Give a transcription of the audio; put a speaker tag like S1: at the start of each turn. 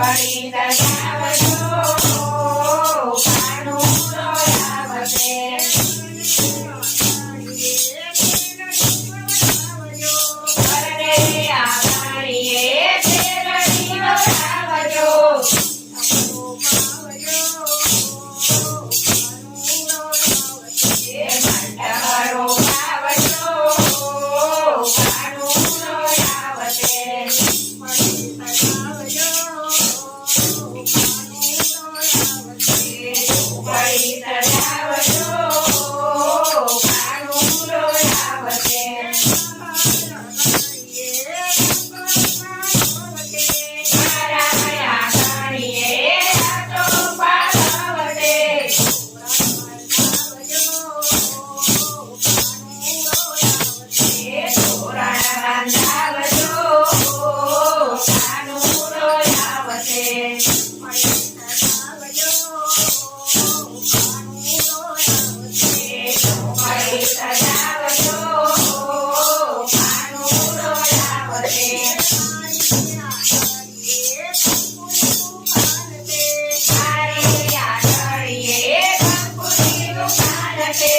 S1: વળી સજાવજો કાનુડો આવશે ઘરે આંગણીએ શેરડી વવડાવજો મંડળો આવજો કાનુડો આવશે વળી સજાવજો કાનુડો આવશે મારા આંગણીએ આટો પાડવટે તોરણ બાંધાવજો કાનુડો આવશે વળી સજાવજો કાનુડો આવશે મારી આંગણીએ કંકુની દુકાન છે